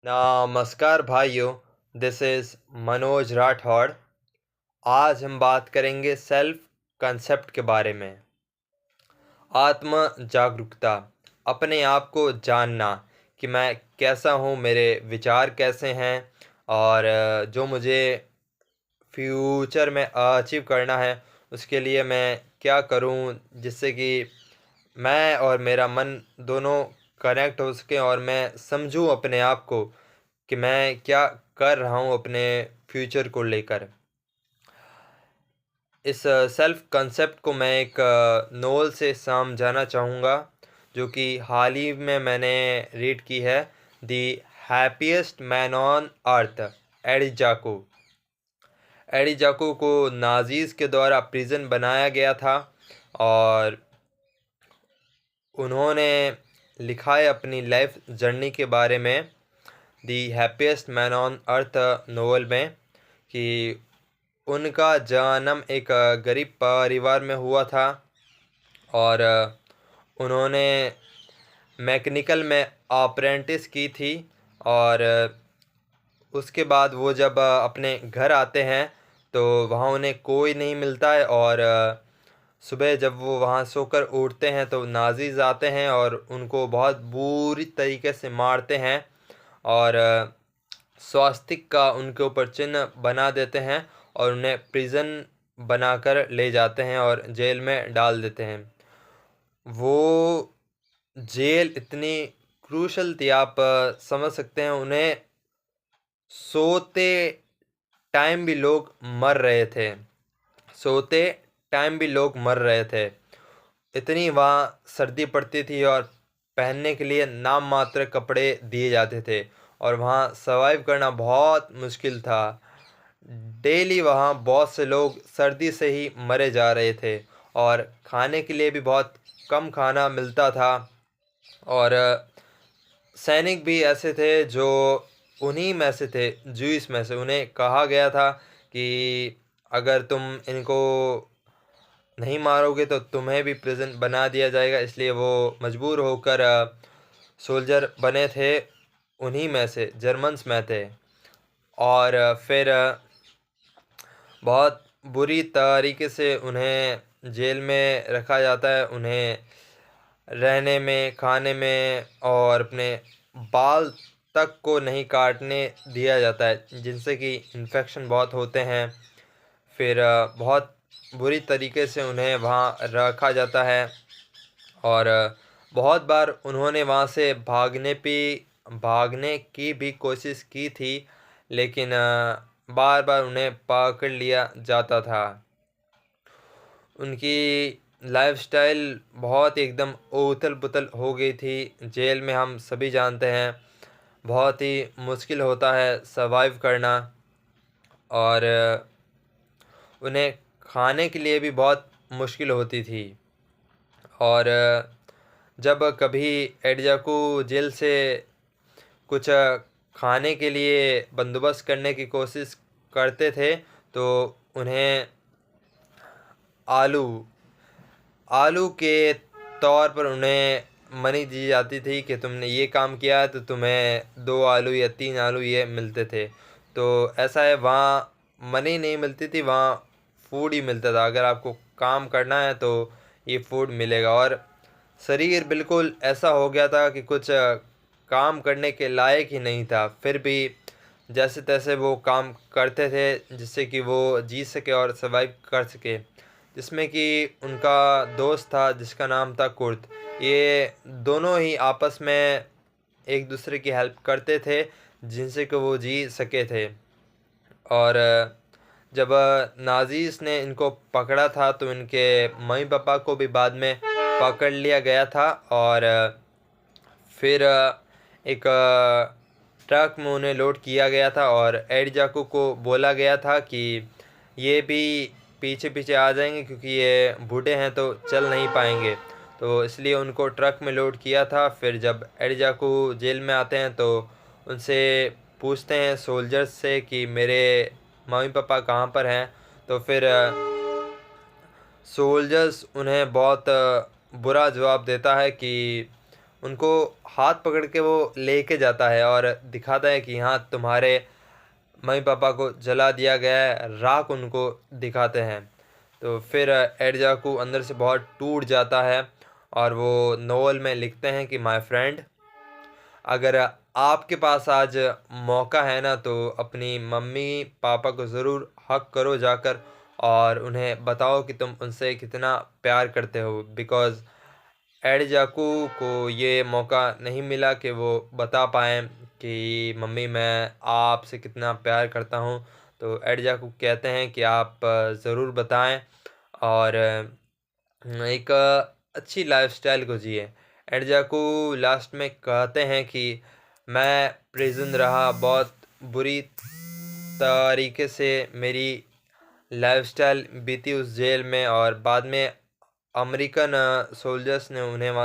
नमस्कार भाइयों। This is Manoj Rathore. आज हम बात करेंगे सेल्फ कंसेप्ट के बारे में। आत्म जागरूकता, अपने आप को जानना कि मैं कैसा हूँ, मेरे विचार कैसे हैं और जो मुझे फ्यूचर में अचीव करना है उसके लिए मैं क्या करूँ, जिससे कि मैं और मेरा मन दोनों कनेक्ट हो सके और मैं समझूँ अपने आप को कि मैं क्या कर रहा हूँ अपने फ्यूचर को लेकर। इस सेल्फ कंसेप्ट को मैं एक नोवेल से समझाना चाहूँगा, जो कि हाल ही में मैंने रीड की है। The happiest man on earth, Eddie Jaku. Eddie Jaku को नाजीज़ के द्वारा प्रिजन बनाया गया था और उन्होंने लिखा है अपनी लाइफ जर्नी के बारे में दी happiest man on earth novel में कि उनका जन्म एक गरीब परिवार में हुआ था और उन्होंने मैकेनिकल में अप्रेंटिस की थी। और उसके बाद वो जब अपने घर आते हैं तो वहाँ उन्हें कोई नहीं मिलता है और सुबह जब वो वहाँ सोकर उठते हैं तो नाज़ीज़ आते हैं और उनको बहुत बुरी तरीके से मारते हैं और स्वास्तिक का उनके ऊपर चिन्ह बना देते हैं और उन्हें प्रिजन बनाकर ले जाते हैं और जेल में डाल देते हैं। वो जेल इतनी क्रूशल थी, आप समझ सकते हैं। उन्हें सोते टाइम भी लोग मर रहे थे, सोते टाइम भी लोग मर रहे थे। इतनी वहाँ सर्दी पड़ती थी और पहनने के लिए नाम मात्र कपड़े दिए जाते थे और वहाँ सर्वाइव करना बहुत मुश्किल था। डेली वहाँ बहुत से लोग सर्दी से ही मरे जा रहे थे और खाने के लिए भी बहुत कम खाना मिलता था। और सैनिक भी ऐसे थे जो उन्हीं में से थे, जूस में से। उन्हें कहा गया था कि अगर तुम इनको नहीं मारोगे तो तुम्हें भी प्रिजन बना दिया जाएगा, इसलिए वो मजबूर होकर सोल्जर बने थे। उन्हीं में से जर्मन्स में थे और फिर बहुत बुरी तरीके से उन्हें जेल में रखा जाता है। उन्हें रहने में, खाने में और अपने बाल तक को नहीं काटने दिया जाता है, जिनसे कि इन्फेक्शन बहुत होते हैं। फिर बहुत बुरी तरीके से उन्हें वहाँ रखा जाता है और बहुत बार उन्होंने वहाँ से भागने की भी कोशिश की थी, लेकिन बार बार उन्हें पकड़ लिया जाता था। उनकी लाइफस्टाइल बहुत एकदम उथल-पुथल हो गई थी जेल में। हम सभी जानते हैं बहुत ही मुश्किल होता है सर्वाइव करना और उन्हें खाने के लिए भी बहुत मुश्किल होती थी। और जब कभी एडजाकू जेल से कुछ खाने के लिए बंदोबस्त करने की कोशिश करते थे तो उन्हें आलू आलू के तौर पर उन्हें मनी दी जाती थी कि तुमने ये काम किया तो तुम्हें 2 आलू या 3 आलू ये मिलते थे। तो ऐसा है, वहाँ मनी नहीं मिलती थी, वहाँ फूड ही मिलता था। अगर आपको काम करना है तो ये फूड मिलेगा। और शरीर बिल्कुल ऐसा हो गया था कि कुछ काम करने के लायक ही नहीं था, फिर भी जैसे तैसे वो काम करते थे जिससे कि वो जी सके और सर्वाइव कर सके। जिसमें कि उनका दोस्त था जिसका नाम था कुर्त। ये दोनों ही आपस में एक दूसरे की हेल्प करते थे जिनसे कि वो जी सके थे। और जब नाज़ीज़ ने इनको पकड़ा था तो इनके मम्मी पापा को भी बाद में पकड़ लिया गया था और फिर एक ट्रक में उन्हें लोड किया गया था और एडजाकू को बोला गया था कि ये भी पीछे पीछे आ जाएंगे क्योंकि ये बूढ़े हैं तो चल नहीं पाएंगे। तो इसलिए उनको ट्रक में लोड किया था। फिर जब एडजाकू जेल में आते हैं तो उनसे पूछते हैं सोल्जर्स से कि मेरे मम्मी पापा कहाँ पर हैं। तो फिर सोल्जर्स उन्हें बहुत बुरा जवाब देता है कि उनको हाथ पकड़ के वो लेके जाता है और दिखाता है कि हाँ तुम्हारे मम्मी पापा को जला दिया गया है, राख उनको दिखाते हैं। तो फिर एडजाकू अंदर से बहुत टूट जाता है और वो नोवेल में लिखते हैं कि माय फ्रेंड, अगर आपके पास आज मौका है ना तो अपनी मम्मी पापा को ज़रूर हक करो जाकर और उन्हें बताओ कि तुम उनसे कितना प्यार करते हो। बिकॉज़ एडजाकू को ये मौका नहीं मिला कि वो बता पाएँ कि मम्मी मैं आपसे कितना प्यार करता हूँ। तो एडजाकू कहते हैं कि आप ज़रूर बताएँ और एक अच्छी लाइफ़स्टाइल को जिए। एडजाकू लास्ट में कहते हैं कि मैं प्रिज़न रहा, बहुत बुरी तरीके से मेरी लाइफ़स्टाइल बीती उस जेल में और बाद में अमेरिकन सोल्जर्स ने उन्हें वहाँ